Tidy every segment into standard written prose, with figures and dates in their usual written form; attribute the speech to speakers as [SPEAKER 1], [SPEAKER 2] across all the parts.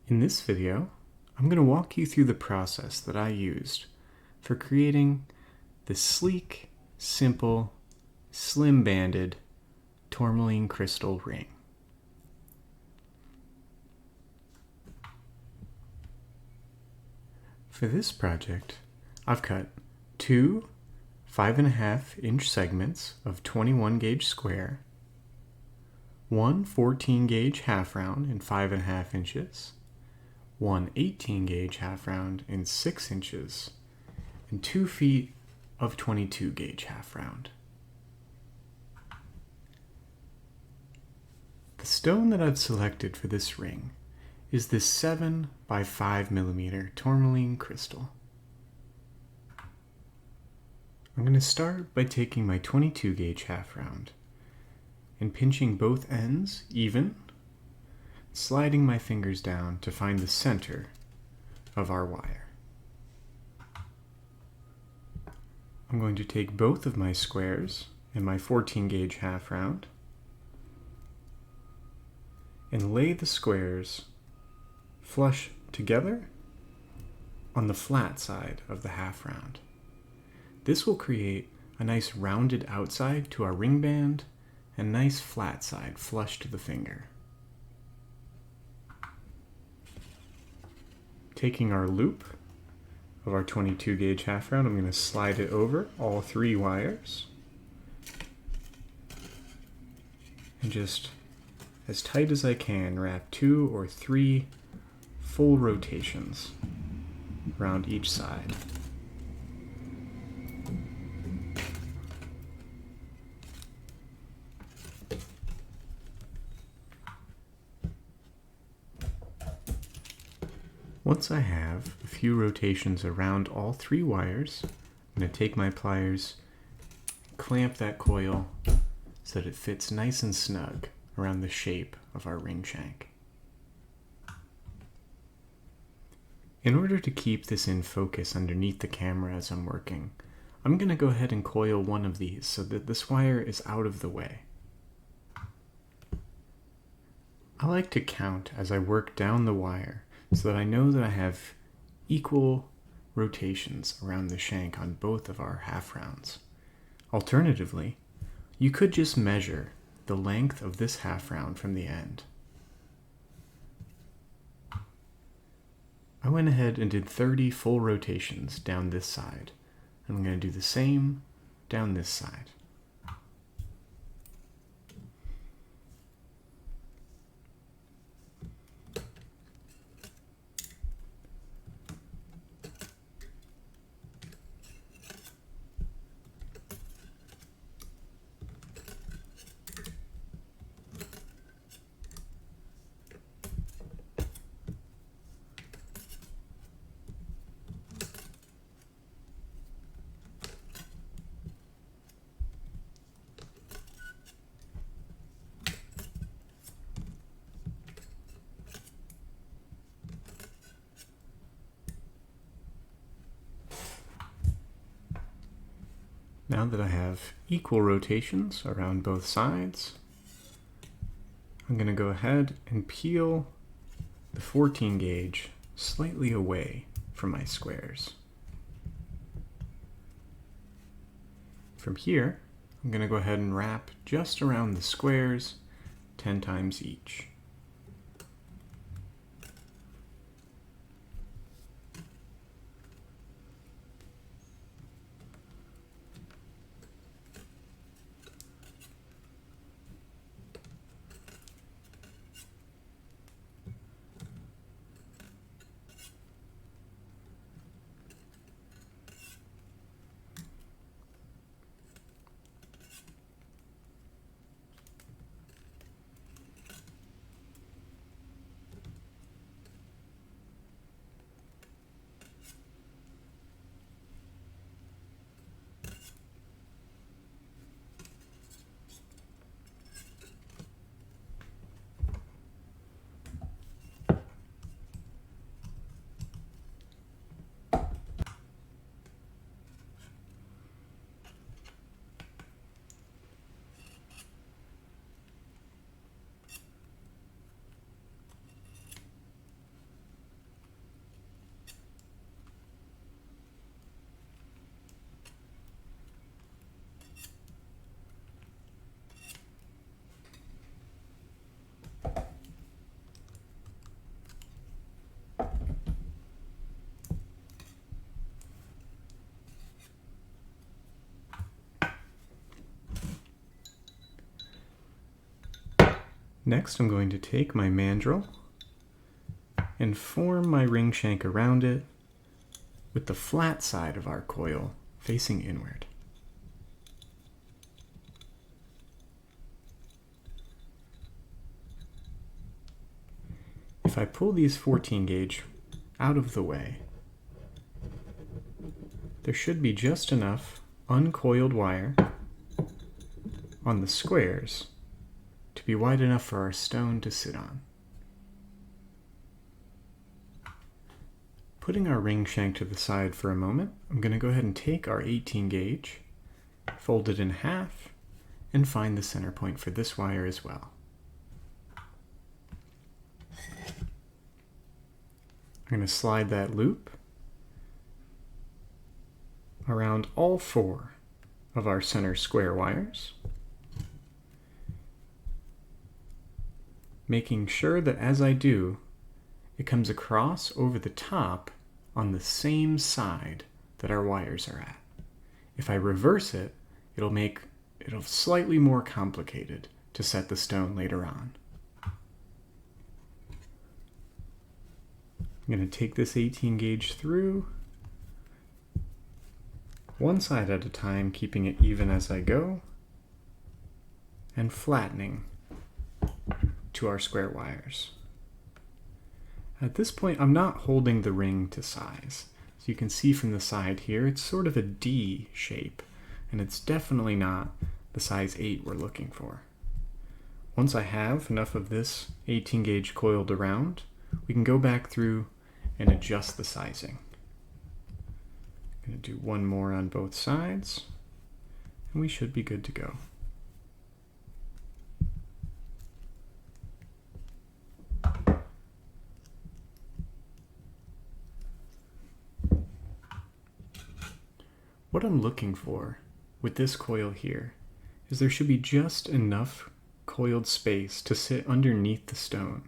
[SPEAKER 1] In this video, I'm going to walk you through the process that I used for creating this sleek, simple, slim-banded tourmaline crystal ring. For this project, I've cut two 5.5-inch segments of 21 gauge square, one 14 gauge half round in 5.5 inches, one 18 gauge half round in 6 inches, and 2 feet of 22 gauge half round. The stone that I've selected for this ring is this 7 by 5 millimeter tourmaline crystal. I'm going to start by taking my 22 gauge half round and pinching both ends even, sliding my fingers down to find the center of our wire. I'm going to take both of my squares and my 14 gauge half round and lay the squares flush together on the flat side of the half round. This will create a nice rounded outside to our ring band and nice flat side flush to the finger. Taking our loop of our 22 gauge half round, I'm going to slide it over all 3 wires and just as tight as I can wrap 2 or 3 full rotations around each side. Once I have a few rotations around all 3 wires, I'm going to take my pliers, clamp that coil so that it fits nice and snug around the shape of our ring shank. In order to keep this in focus underneath the camera as I'm working, I'm going to go ahead and coil one of these so that this wire is out of the way. I like to count as I work down the wire so that I know that I have equal rotations around the shank on both of our half rounds. Alternatively, you could just measure the length of this half round from the end. I went ahead and did 30 full rotations down this side. I'm going to do the same down this side. Now that I have equal rotations around both sides, I'm going to go ahead and peel the 14 gauge slightly away from my squares. From here, I'm going to go ahead and wrap just around the squares 10 times each. Next, I'm going to take my mandrel and form my ring shank around it with the flat side of our coil facing inward. If I pull these 14 gauge out of the way, there should be just enough uncoiled wire on the squares to be wide enough for our stone to sit on. Putting our ring shank to the side for a moment, I'm going to go ahead and take our 18 gauge, fold it in half, and find the center point for this wire as well. I'm going to slide that loop around all 4 of our center square wires, making sure that as I do, it comes across over the top on the same side that our wires are at. If I reverse it, it'll make it slightly more complicated to set the stone later on. I'm going to take this 18 gauge through, one side at a time, keeping it even as I go, and flattening to our square wires. At this point, I'm not holding the ring to size. So you can see from the side here, it's sort of a D shape, and it's definitely not the size 8 we're looking for. Once I have enough of this 18 gauge coiled around, we can go back through and adjust the sizing. I'm going to do one more on both sides, and we should be good to go. What I'm looking for with this coil here is there should be just enough coiled space to sit underneath the stone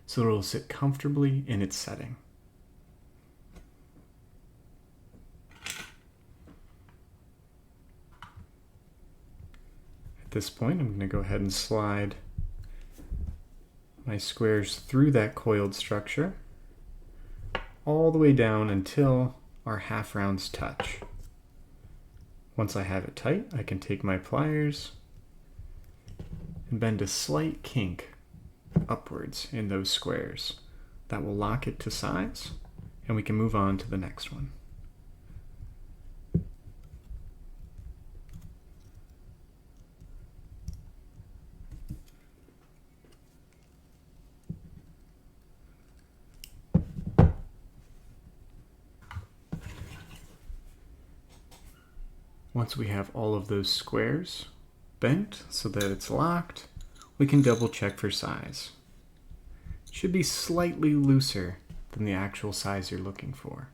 [SPEAKER 1] so it'll sit comfortably in its setting. At this point, I'm going to go ahead and slide my squares through that coiled structure all the way down until our half rounds touch. Once I have it tight, I can take my pliers and bend a slight kink upwards in those squares. That will lock it to size, and we can move on to the next one. Once we have all of those squares bent so that it's locked, we can double check for size. It should be slightly looser than the actual size you're looking for.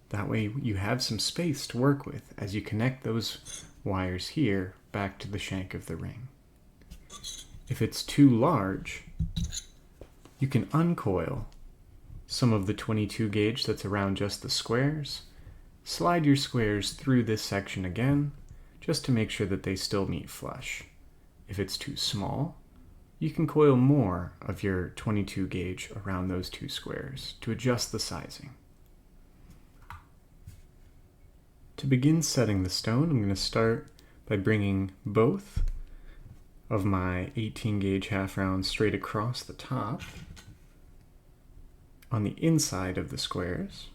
[SPEAKER 1] That way you have some space to work with as you connect those wires here back to the shank of the ring. If it's too large, you can uncoil some of the 22 gauge that's around just the squares. Slide your squares through this section again, just to make sure that they still meet flush. If it's too small, you can coil more of your 22 gauge around those 2 squares to adjust the sizing. To begin setting the stone, I'm going to start by bringing both of my 18 gauge half rounds straight across the top on the inside of the squares.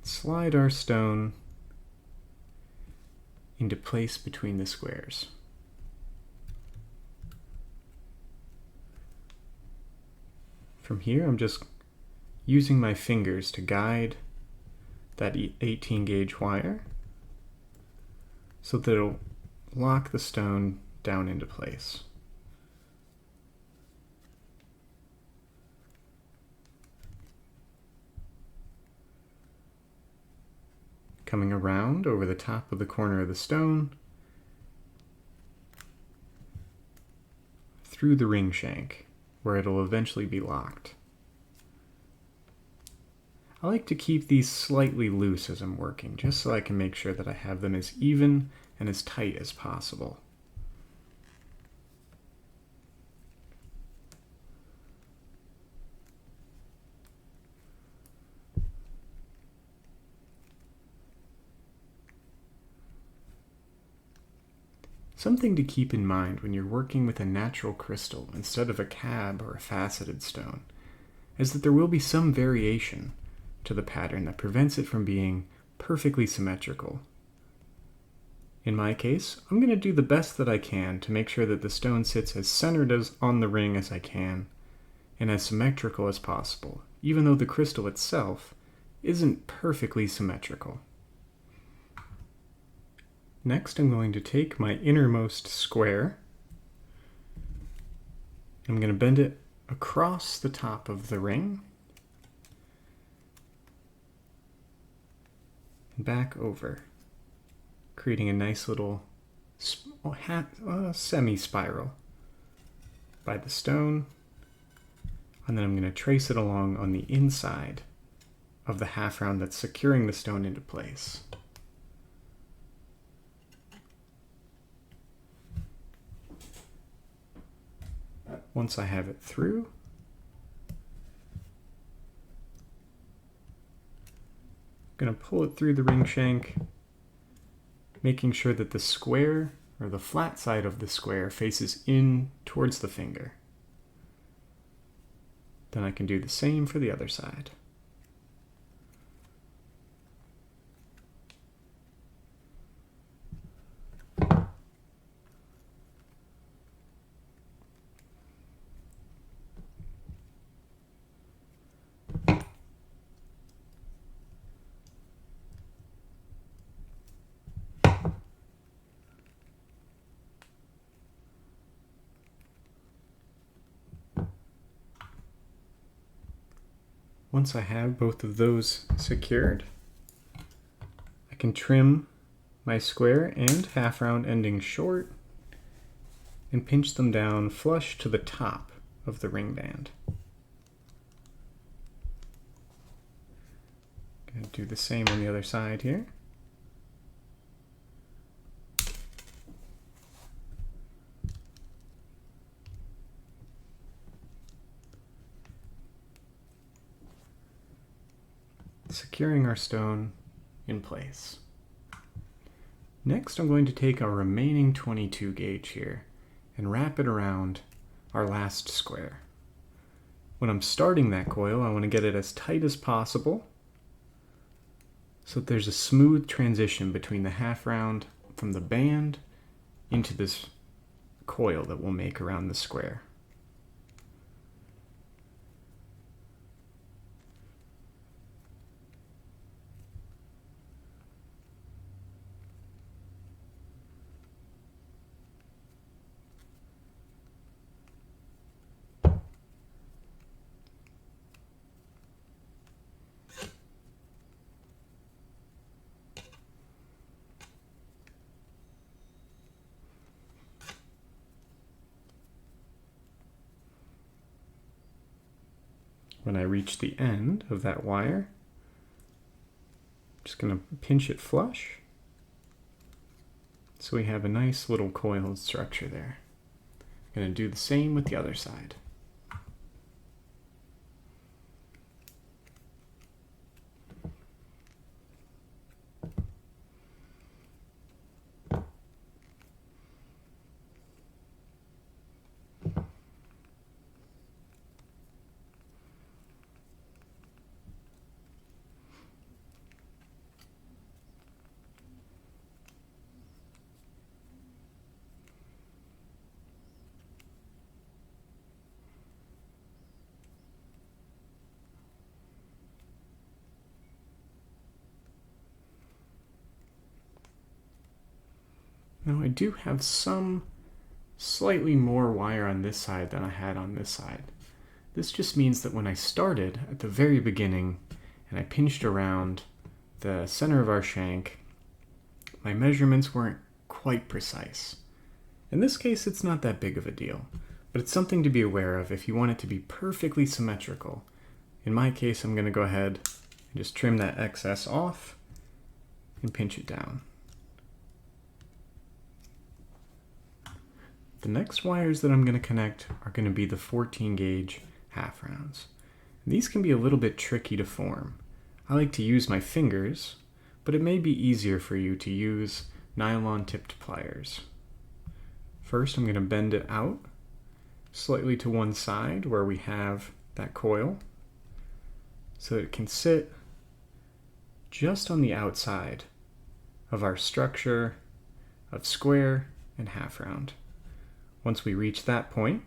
[SPEAKER 1] Slide our stone into place between the squares. From here, I'm just using my fingers to guide that 18 gauge wire so that it'll lock the stone down into place. Coming around over the top of the corner of the stone, through the ring shank, where it'll eventually be locked. I like to keep these slightly loose as I'm working, just so I can make sure that I have them as even and as tight as possible. Something to keep in mind when you're working with a natural crystal instead of a cab or a faceted stone is that there will be some variation to the pattern that prevents it from being perfectly symmetrical. In my case, I'm going to do the best that I can to make sure that the stone sits as centered on the ring as I can and as symmetrical as possible, even though the crystal itself isn't perfectly symmetrical. Next, I'm going to take my innermost square. I'm going to bend it across the top of the ring and back over, creating a nice little semi-spiral by the stone. And then I'm going to trace it along on the inside of the half round that's securing the stone into place. Once I have it through, I'm going to pull it through the ring shank, making sure that the square, or the flat side of the square, faces in towards the finger. Then I can do the same for the other side. Once I have both of those secured, I can trim my square and half round ending short and pinch them down flush to the top of the ring band. Gonna do the same on the other side here. Securing our stone in place. Next, I'm going to take our remaining 22 gauge here and wrap it around our last square. When I'm starting that coil, I want to get it as tight as possible so that there's a smooth transition between the half round from the band into this coil that we'll make around the square. When I reach the end of that wire, I'm just going to pinch it flush so we have a nice little coiled structure there. I'm going to do the same with the other side. Now I do have some slightly more wire on this side than I had on this side. This just means that when I started at the very beginning and I pinched around the center of our shank, my measurements weren't quite precise. In this case, it's not that big of a deal, but it's something to be aware of if you want it to be perfectly symmetrical. In my case, I'm going to go ahead and just trim that excess off and pinch it down. The next wires that I'm going to connect are going to be the 14 gauge half rounds. These can be a little bit tricky to form. I like to use my fingers, but it may be easier for you to use nylon tipped pliers. First, I'm going to bend it out slightly to one side where we have that coil so that it can sit just on the outside of our structure of square and half round. Once we reach that point,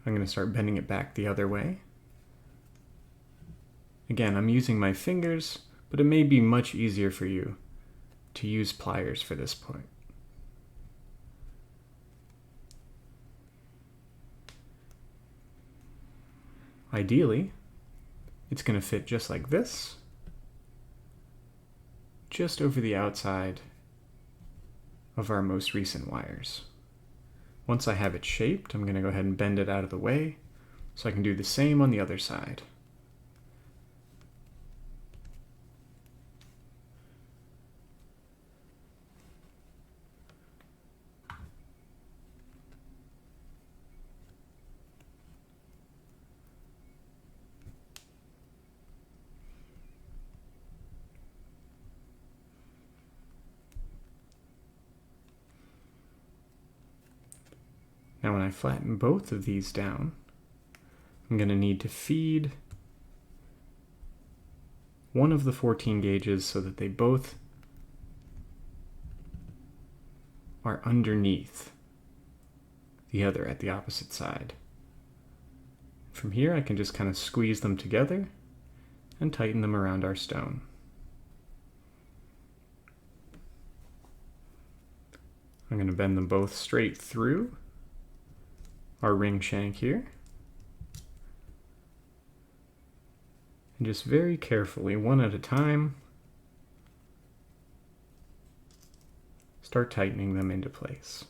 [SPEAKER 1] I'm going to start bending it back the other way. Again, I'm using my fingers, but it may be much easier for you to use pliers for this point. Ideally, it's going to fit just like this, just over the outside of our most recent wires. Once I have it shaped, I'm going to go ahead and bend it out of the way so I can do the same on the other side. Now when I flatten both of these down, I'm going to need to feed one of the 14 gauges so that they both are underneath the other at the opposite side. From here I can just kind of squeeze them together and tighten them around our stone. I'm going to bend them both straight through our ring shank here. And just very carefully, one at a time, start tightening them into place.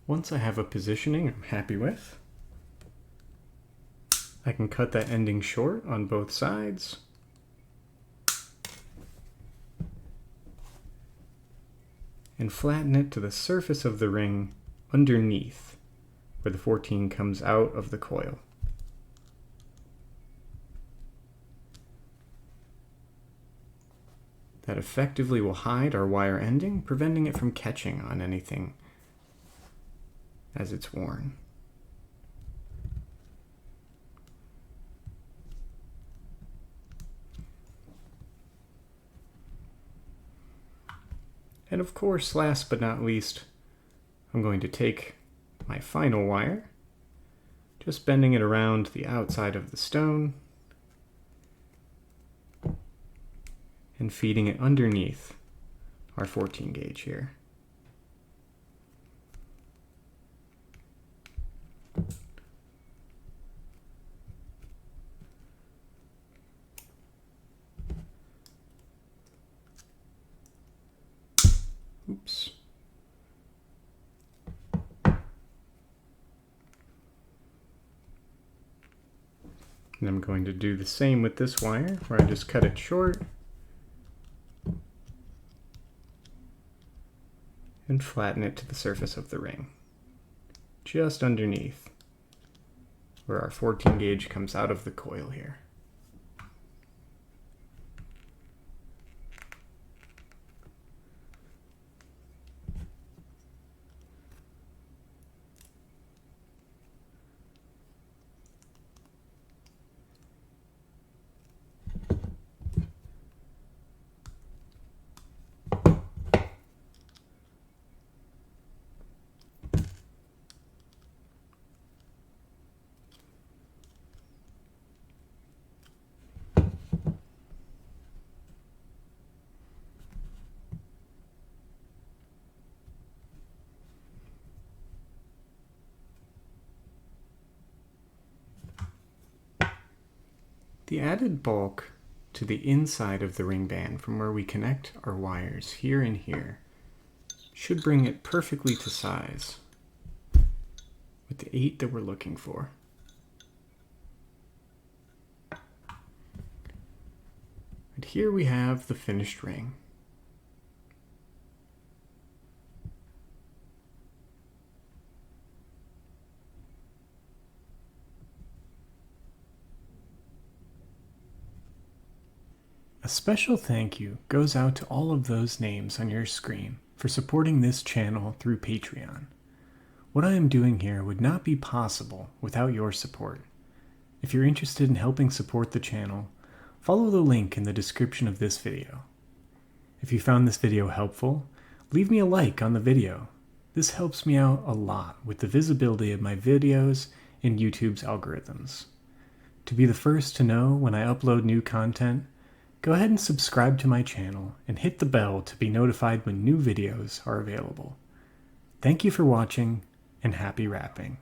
[SPEAKER 1] Once I have a positioning I'm happy with, I can cut that ending short on both sides. And flatten it to the surface of the ring underneath where the 14 comes out of the coil. That effectively will hide our wire ending, preventing it from catching on anything as it's worn. And of course, last but not least, I'm going to take my final wire, just bending it around the outside of the stone and feeding it underneath our 14 gauge here. Oops. And I'm going to do the same with this wire, where I just cut it short and flatten it to the surface of the ring, just underneath where our 14 gauge comes out of the coil here. The added bulk to the inside of the ring band from where we connect our wires here and here should bring it perfectly to size with the 8 that we're looking for. And here we have the finished ring. A special thank you goes out to all of those names on your screen for supporting this channel through Patreon. What I am doing here would not be possible without your support. If you're interested in helping support the channel, follow the link in the description of this video. If you found this video helpful, leave me a like on the video. This helps me out a lot with the visibility of my videos in YouTube's algorithms. To be the first to know when I upload new content, go ahead and subscribe to my channel and hit the bell to be notified when new videos are available. Thank you for watching, and happy wrapping.